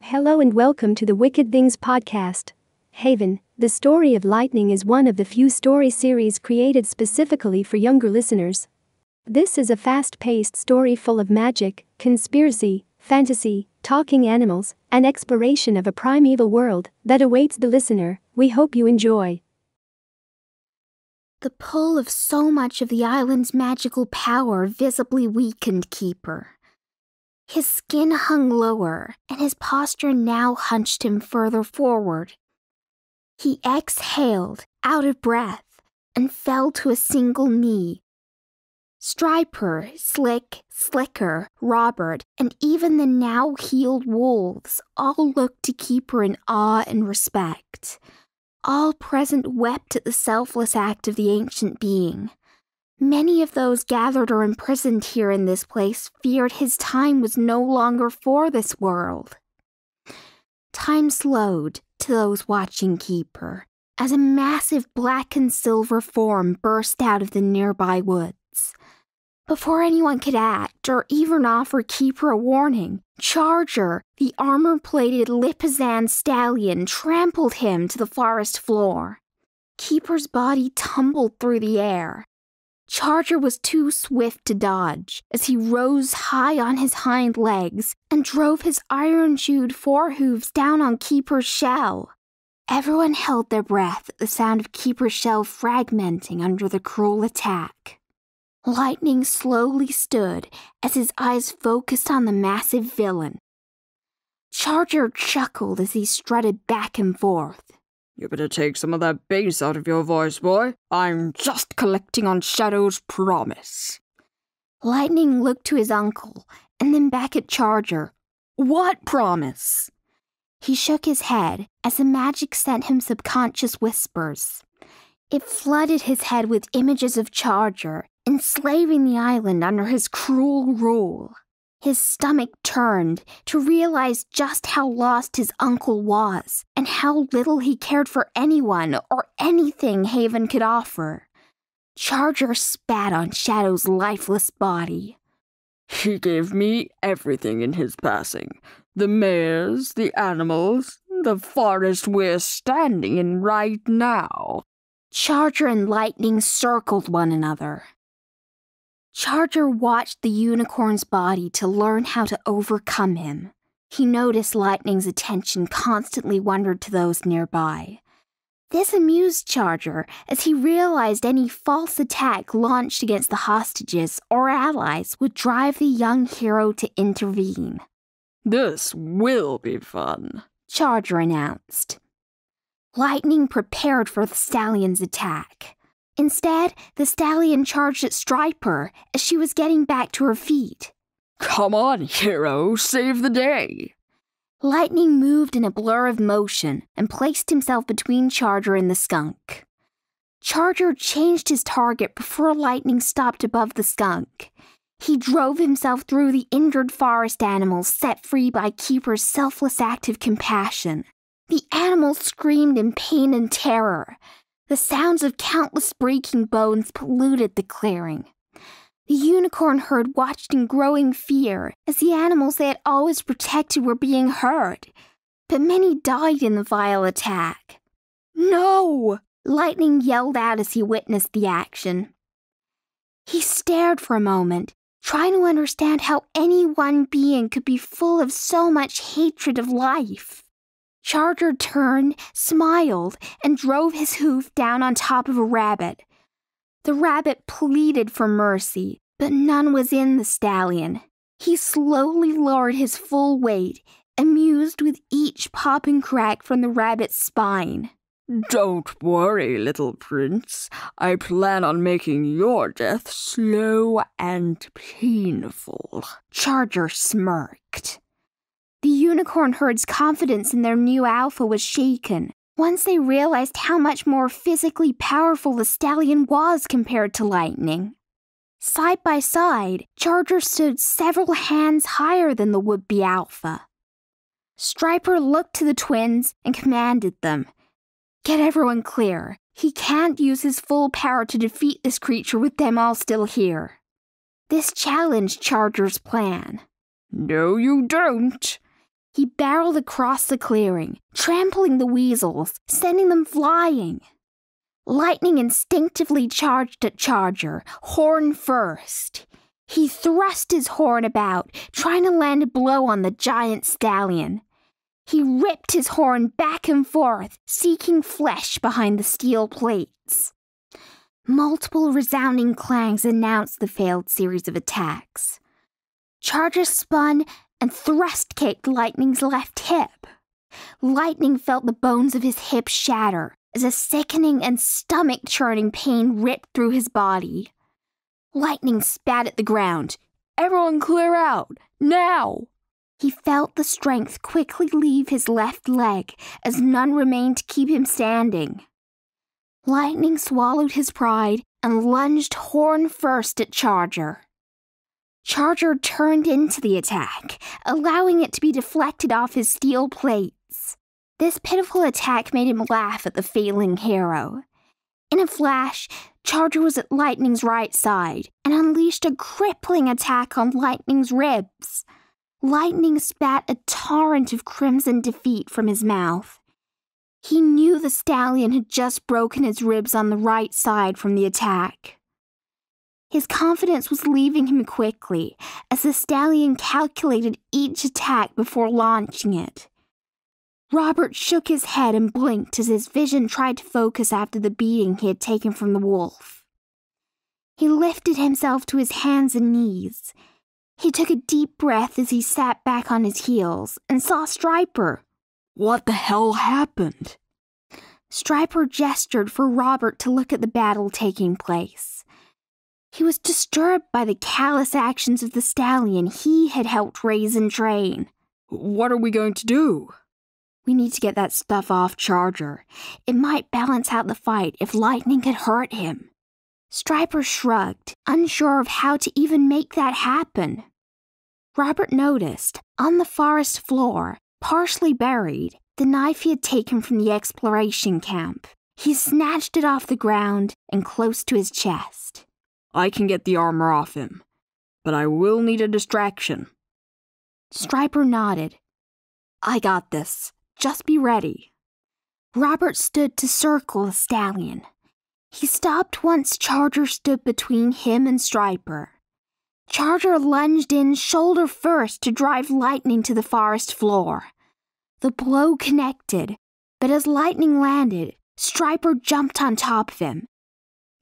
Hello and welcome to the Wicked Things podcast. Haven, the story of lightning is one of the few story series created specifically for younger listeners. This is a fast-paced story full of magic, conspiracy, fantasy, talking animals, and exploration of a primeval world that awaits the listener. We hope you enjoy. The pull of so much of the island's magical power visibly weakened Keeper. His skin hung lower, and his posture now hunched him further forward. He exhaled, out of breath, and fell to a single knee. Striper, Slick, Slicker, Robert, and even the now healed wolves all looked to Keeper in awe and respect. All present wept at the selfless act of the ancient being. Many of those gathered or imprisoned here in this place feared his time was no longer for this world. Time slowed to those watching Keeper as a massive black and silver form burst out of the nearby woods. Before anyone could act or even offer Keeper a warning, Charger, the armor-plated Lipizan stallion, trampled him to the forest floor. Keeper's body tumbled through the air. Charger was too swift to dodge as he rose high on his hind legs and drove his iron-shoed forehooves down on Keeper's shell. Everyone held their breath at the sound of Keeper's shell fragmenting under the cruel attack. Lightning slowly stood as his eyes focused on the massive villain. Charger chuckled as he strutted back and forth. You better take some of that bass out of your voice, boy. I'm just collecting on Shadow's promise. Lightning looked to his uncle and then back at Charger. What promise? He shook his head as the magic sent him subconscious whispers. It flooded his head with images of Charger, enslaving the island under his cruel rule. His stomach turned to realize just how lost his uncle was and how little he cared for anyone or anything Haven could offer. Charger spat on Shadow's lifeless body. He gave me everything in his passing. The mares, the animals, the forest we're standing in right now. Charger and Lightning circled one another. Charger watched the unicorn's body to learn how to overcome him. He noticed Lightning's attention constantly wandered to those nearby. This amused Charger as he realized any false attack launched against the hostages or allies would drive the young hero to intervene. This will be fun, Charger announced. Lightning prepared for the stallion's attack. Instead, the stallion charged at Striper as she was getting back to her feet. Come on, hero, save the day. Lightning moved in a blur of motion and placed himself between Charger and the skunk. Charger changed his target before Lightning stopped above the skunk. He drove himself through the injured forest animals set free by Keeper's selfless act of compassion. The animals screamed in pain and terror. The sounds of countless breaking bones polluted the clearing. The unicorn herd watched in growing fear as the animals they had always protected were being hurt. But many died in the vile attack. "No!" Lightning yelled out as he witnessed the action. He stared for a moment, trying to understand how any one being could be full of so much hatred of life. Charger turned, smiled, and drove his hoof down on top of a rabbit. The rabbit pleaded for mercy, but none was in the stallion. He slowly lowered his full weight, amused with each pop and crack from the rabbit's spine. Don't worry, little prince. I plan on making your death slow and painful. Charger smirked. The unicorn herd's confidence in their new alpha was shaken once they realized how much more physically powerful the stallion was compared to Lightning. Side by side, Charger stood several hands higher than the would-be alpha. Striper looked to the twins and commanded them, "Get everyone clear. He can't use his full power to defeat this creature with them all still here." This challenged Charger's plan. No, you don't. He barreled across the clearing, trampling the weasels, sending them flying. Lightning instinctively charged at Charger, horn first. He thrust his horn about, trying to land a blow on the giant stallion. He ripped his horn back and forth, seeking flesh behind the steel plates. Multiple resounding clangs announced the failed series of attacks. Charger spun and thrust-kicked Lightning's left hip. Lightning felt the bones of his hip shatter as a sickening and stomach-churning pain ripped through his body. Lightning spat at the ground. "Everyone clear out! Now!" He felt the strength quickly leave his left leg as none remained to keep him standing. Lightning swallowed his pride and lunged horn first at Charger. Charger turned into the attack, allowing it to be deflected off his steel plates. This pitiful attack made him laugh at the failing hero. In a flash, Charger was at Lightning's right side and unleashed a crippling attack on Lightning's ribs. Lightning spat a torrent of crimson defeat from his mouth. He knew the stallion had just broken his ribs on the right side from the attack. His confidence was leaving him quickly as the stallion calculated each attack before launching it. Robert shook his head and blinked as his vision tried to focus after the beating he had taken from the wolf. He lifted himself to his hands and knees. He took a deep breath as he sat back on his heels and saw Striper. "What the hell happened?" Striper gestured for Robert to look at the battle taking place. He was disturbed by the callous actions of the stallion he had helped raise and train. "What are we going to do?" "We need to get that stuff off Charger. It might balance out the fight if Lightning could hurt him." Striper shrugged, unsure of how to even make that happen. Robert noticed, on the forest floor, partially buried, the knife he had taken from the exploration camp. He snatched it off the ground and close to his chest. "I can get the armor off him, but I will need a distraction." Striper nodded. "I got this. Just be ready." Robert stood to circle the stallion. He stopped once Charger stood between him and Striper. Charger lunged in shoulder first to drive Lightning to the forest floor. The blow connected, but as Lightning landed, Striper jumped on top of him.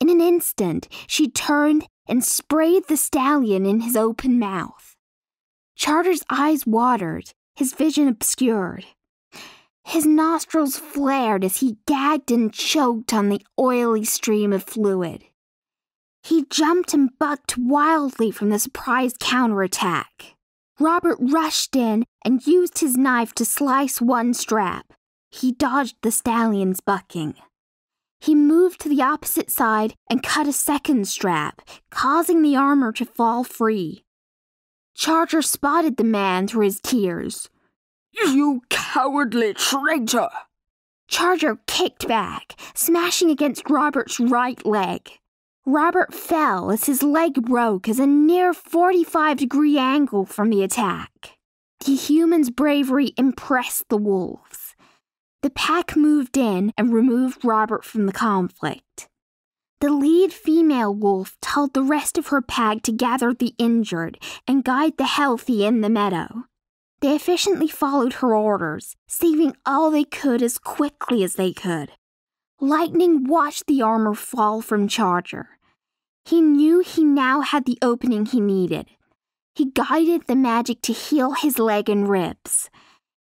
In an instant, she turned and sprayed the stallion in his open mouth. Charger's eyes watered, his vision obscured. His nostrils flared as he gagged and choked on the oily stream of fluid. He jumped and bucked wildly from the surprise counterattack. Robert rushed in and used his knife to slice one strap. He dodged the stallion's bucking. He moved to the opposite side and cut a second strap, causing the armor to fall free. Charger spotted the man through his tears. "You cowardly traitor!" Charger kicked back, smashing against Robert's right leg. Robert fell as his leg broke as a near 45-degree angle from the attack. The human's bravery impressed the wolves. The pack moved in and removed Robert from the conflict. The lead female wolf told the rest of her pack to gather the injured and guide the healthy in the meadow. They efficiently followed her orders, saving all they could as quickly as they could. Lightning watched the armor fall from Charger. He knew he now had the opening he needed. He guided the magic to heal his leg and ribs.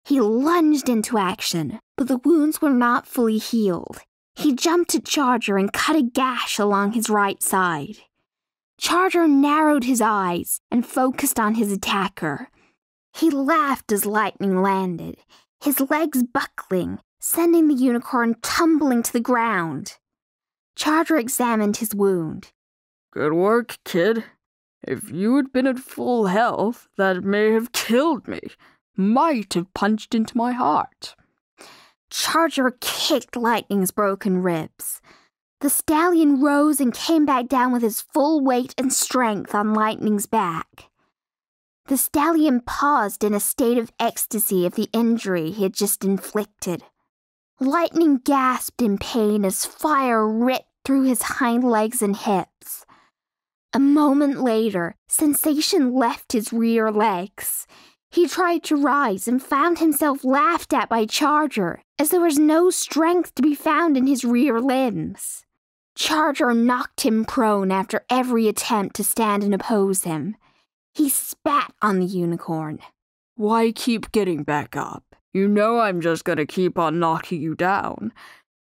He lunged into action, but the wounds were not fully healed. He jumped at Charger and cut a gash along his right side. Charger narrowed his eyes and focused on his attacker. He laughed as Lightning landed, his legs buckling, sending the unicorn tumbling to the ground. Charger examined his wound. "Good work, kid. If you had been at full health, that may have killed me. Might have punched into my heart." Charger kicked Lightning's broken ribs. The stallion rose and came back down with his full weight and strength on Lightning's back. The stallion paused in a state of ecstasy of the injury he had just inflicted. Lightning gasped in pain as fire ripped through his hind legs and hips. A moment later, sensation left his rear legs. He tried to rise and found himself laughed at by Charger, as there was no strength to be found in his rear limbs. Charger knocked him prone after every attempt to stand and oppose him. He spat on the unicorn. Why keep getting back up? You know I'm just gonna keep on knocking you down.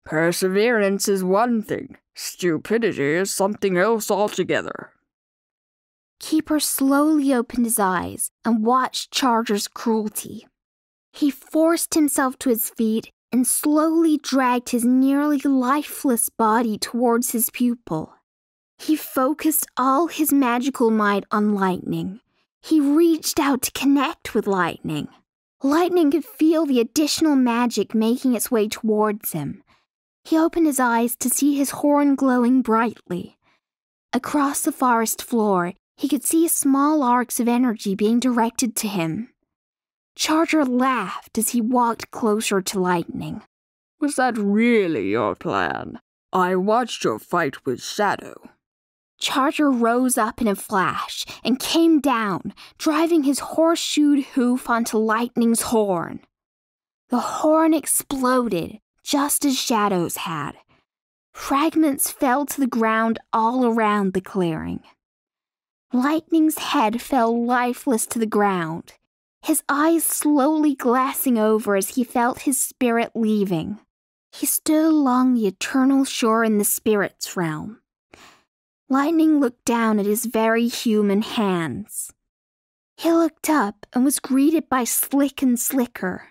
Perseverance is one thing. Stupidity is something else altogether. Keeper slowly opened his eyes and watched Charger's cruelty. He forced himself to his feet and slowly dragged his nearly lifeless body towards his pupil. He focused all his magical might on Lightning. He reached out to connect with Lightning. Lightning could feel the additional magic making its way towards him. He opened his eyes to see his horn glowing brightly. Across the forest floor, he could see small arcs of energy being directed to him. Charger laughed as he walked closer to Lightning. Was that really your plan? I watched your fight with Shadow. Charger rose up in a flash and came down, driving his horseshoed hoof onto Lightning's horn. The horn exploded, just as Shadow's had. Fragments fell to the ground all around the clearing. Lightning's head fell lifeless to the ground, his eyes slowly glassing over as he felt his spirit leaving. He stood along the eternal shore in the spirit's realm. Lightning looked down at his very human hands. He looked up and was greeted by Slick and Slicker.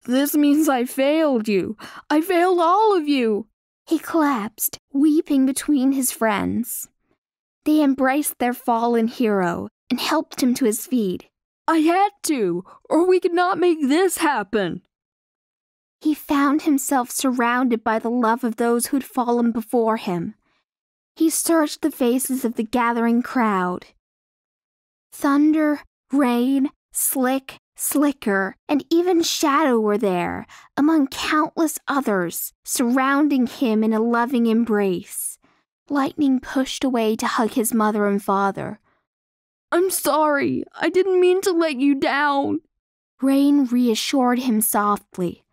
This means I failed you. I failed all of you. He collapsed, weeping between his friends. They embraced their fallen hero and helped him to his feet. I had to, or we could not make this happen. He found himself surrounded by the love of those who had fallen before him. He searched the faces of the gathering crowd. Thunder, Rain, Slick, Slicker, and even Shadow were there, among countless others, surrounding him in a loving embrace. Lightning pushed away to hug his mother and father. I'm sorry. I didn't mean to let you down. Rain reassured him softly.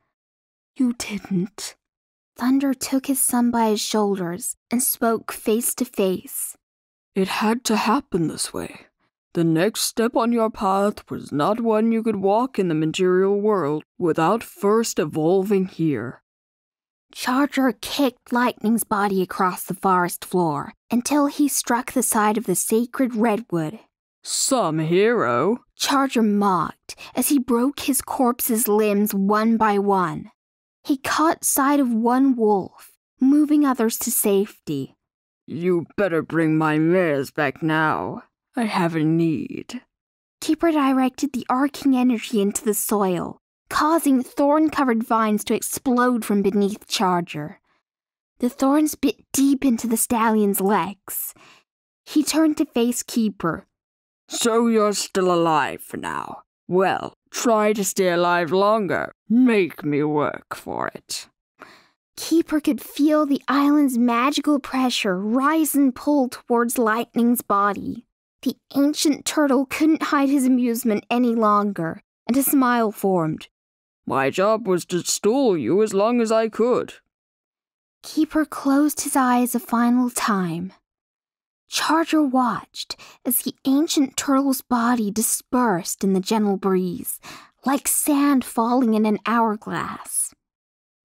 You didn't. Thunder took his son by his shoulders and spoke face to face. It had to happen this way. The next step on your path was not one you could walk in the material world without first evolving here. Charger kicked Lightning's body across the forest floor until he struck the side of the sacred redwood. Some hero, Charger mocked as he broke his corpse's limbs one by one. He caught sight of one wolf, moving others to safety. You better bring my mares back now. I have a need. Keeper directed the arcing energy into the soil, causing thorn-covered vines to explode from beneath Charger. The thorns bit deep into the stallion's legs. He turned to face Keeper. So you're still alive for now. Well, try to stay alive longer. Make me work for it. Keeper could feel the island's magical pressure rise and pull towards Lightning's body. The ancient turtle couldn't hide his amusement any longer, and a smile formed. My job was to stall you as long as I could. Keeper closed his eyes a final time. Charger watched as the ancient turtle's body dispersed in the gentle breeze, like sand falling in an hourglass.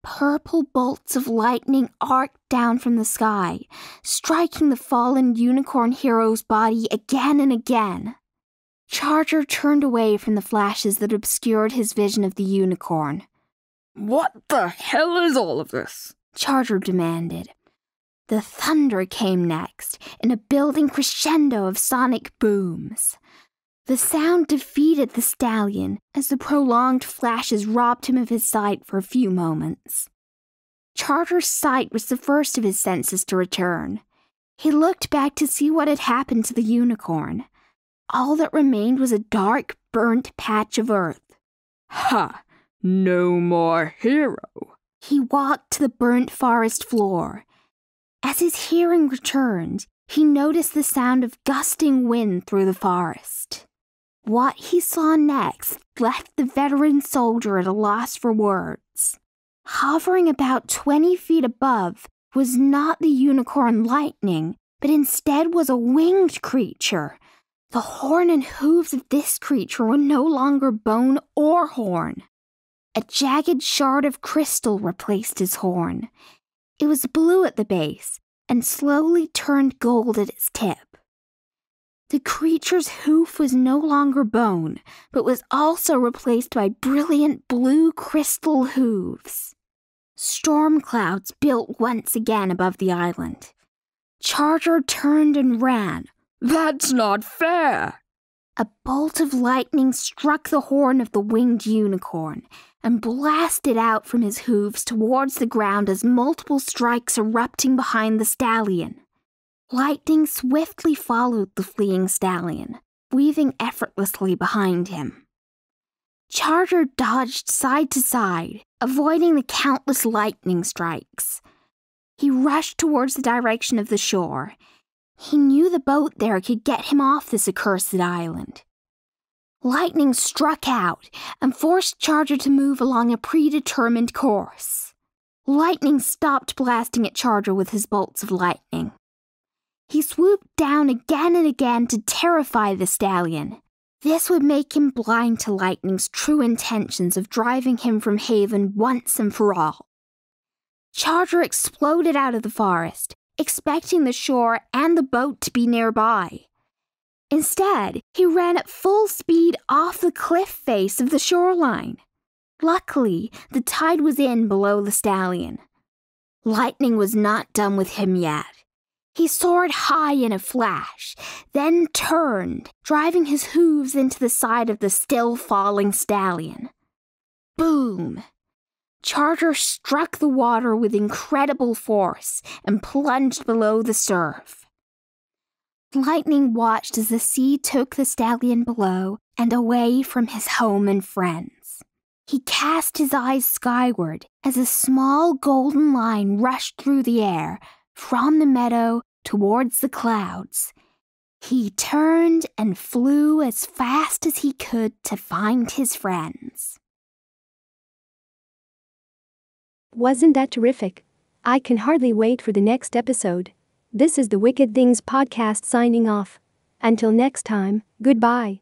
Purple bolts of lightning arced down from the sky, striking the fallen unicorn hero's body again and again. Charger turned away from the flashes that obscured his vision of the unicorn. What the hell is all of this? Charger demanded. The thunder came next, in a building crescendo of sonic booms. The sound defeated the stallion as the prolonged flashes robbed him of his sight for a few moments. Charger's sight was the first of his senses to return. He looked back to see what had happened to the unicorn. all that remained was a dark, burnt patch of earth. Ha! No more hero. He walked to the burnt forest floor. As his hearing returned, he noticed the sound of gusting wind through the forest. What he saw next left the veteran soldier at a loss for words. Hovering about 20 feet above was not the unicorn Lightning, but instead was a winged creature. The horn and hooves of this creature were no longer bone or horn. A jagged shard of crystal replaced his horn. It was blue at the base and slowly turned gold at its tip. The creature's hoof was no longer bone, but was also replaced by brilliant blue crystal hooves. Storm clouds built once again above the island. Charger turned and ran. That's not fair! A bolt of lightning struck the horn of the winged unicorn and blasted out from his hooves towards the ground as multiple strikes erupting behind the stallion. Lightning swiftly followed the fleeing stallion, weaving effortlessly behind him. Charger dodged side to side, avoiding the countless lightning strikes. He rushed towards the direction of the shore. He knew the boat there could get him off this accursed island. Lightning struck out and forced Charger to move along a predetermined course. Lightning stopped blasting at Charger with his bolts of lightning. He swooped down again and again to terrify the stallion. This would make him blind to Lightning's true intentions of driving him from Haven once and for all. Charger exploded out of the forest, expecting the shore and the boat to be nearby. Instead, he ran at full speed off the cliff face of the shoreline. Luckily, the tide was in below the stallion. Lightning was not done with him yet. He soared high in a flash, then turned, driving his hooves into the side of the still falling stallion. Boom! Charger struck the water with incredible force and plunged below the surf. Lightning watched as the sea took the stallion below and away from his home and friends. He cast his eyes skyward as a small golden line rushed through the air from the meadow towards the clouds. He turned and flew as fast as he could to find his friends. Wasn't that terrific? I can hardly wait for the next episode. This is the Wicked Things podcast signing off. Until next time, goodbye.